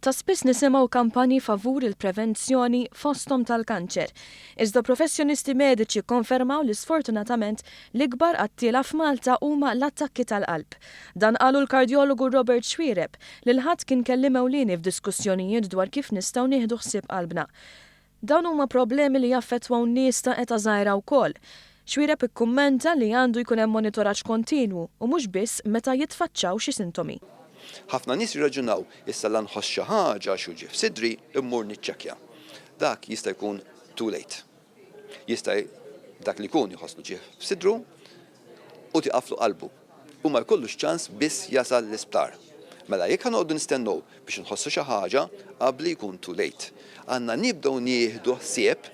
Ta' spiss nisimgħu kampanji favur il-prevenzjoni fosthom tal-kanċer. Iżda professjonisti mediċi konfermaw li sfortunatament l-ikbar qattiela f'Malta huma l-attakki tal-qalb. Dan qalu l-kardjologu Robert Xwiereb li l-ħadd kien kelli ewlieni f'diskussjonijiet dwar kif nistgħu nieħdu ħsieb qalbna. Dawn huma problemi li jaffettwaw n-nies ta' eta żgħira wkoll. Xwiereb ikkummenta li għandu jkun hemm monitoraġġ kontinwu u mhux biss meta jitfaċċaw xi sintomi. Ħafna nies jirraġunaw issa l nħoss xi ħaġa xi ġie f'sidri immur niċċekkja. Dak jista' jkun too late. Jista' dak li jkun jħosslu ġie f'sidru u tiqaflu qalbu. U ma jkollux ċans biss jasal l-isptar. Mela jekk ħanoqogħdu nistennew biex nħossu xi ħaġa qabli jkun too late. Għandna nibdew nieħdu ħsieb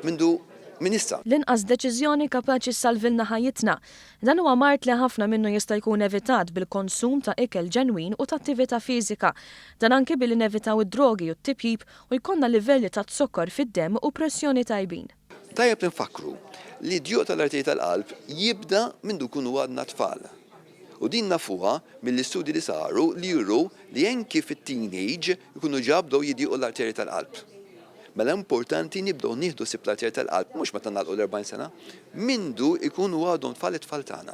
minn issa. L-inqas deċiżjoni kapaċi ssalvilna ħajjitna. Dan huwa mart li ħafna minnu jista' jkun evitat bil-konsum ta' ikel ġenwin u ta' attività fiżika. Dan anke billi nevitaw id-drogi u t-tipjib u jkollna livelli ta' zokkor fid-demm u pressjoni tajbin. Tajjeb nfakru li d-djuq tal-arterji tal-qalb jibda minn dukun għadna tfal. U din nafuha mill-istudji li saru li juru li anke fit-teenage jkunu ġabdew jidjuqu l-arterji tal-qalb. Mela importanti nibdew nieħdu ħsieb l-arterji tal-qalb mhux meta nagħlqu l-40 sena, mindu jkunu għadhom tfal tagħna.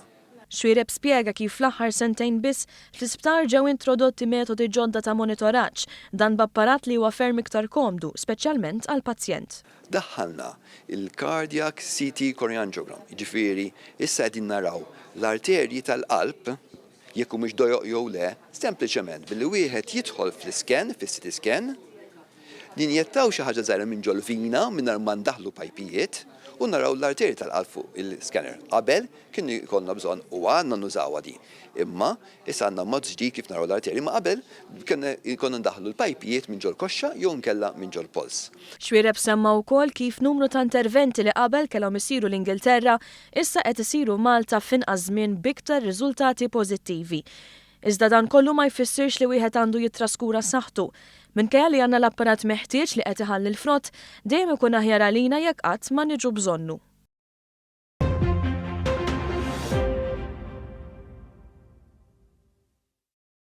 Xwiereb spjega kif fl-aħħar sentejn biss fl-isptar ġew introdotti metodi ġodda ta' monitoraġġ dan b'apparat li huwa ferm iktar komdu, speċjalment għall-pazjent. Daħħalna il-cardiac CT choreangiogram, jiġifieri issa qegħdin naraw l-arterji tal-qalb jekk mhux dojoq jew le, sempliċement billi wieħed jidħol fl-isken, fis-CT scan, din jettaw xi ħaġa żgħira minn ġolvina mingħajr ma ndaħlu pajpijiet u naraw l-arterji tal-qalb fuq il-scanner. Qabel kien ikollna bżonn u għandna nużawha din. Imma issa għandna mod ġdid kif naraw l-arterji, ma qabel konna ndaħlu l-pajpijiet minn ġol koxxa jew nkella minn ġol pols. Xwiereb semma wkoll kif numru ta' interventi li qabel kellhom isiru l-Ingilterra issa qed isiru Malta f'inqas żmien biktar riżultati pożittivi. Iżda dan kollu ma jfissirx li wieħed għandu jitraskura saħħtu. Minkejja li għandna l-apparat meħtieġ li qed iħalli l-frott, dejjem ikun aħjar għalina jekk qatt ma niġu bżonnu.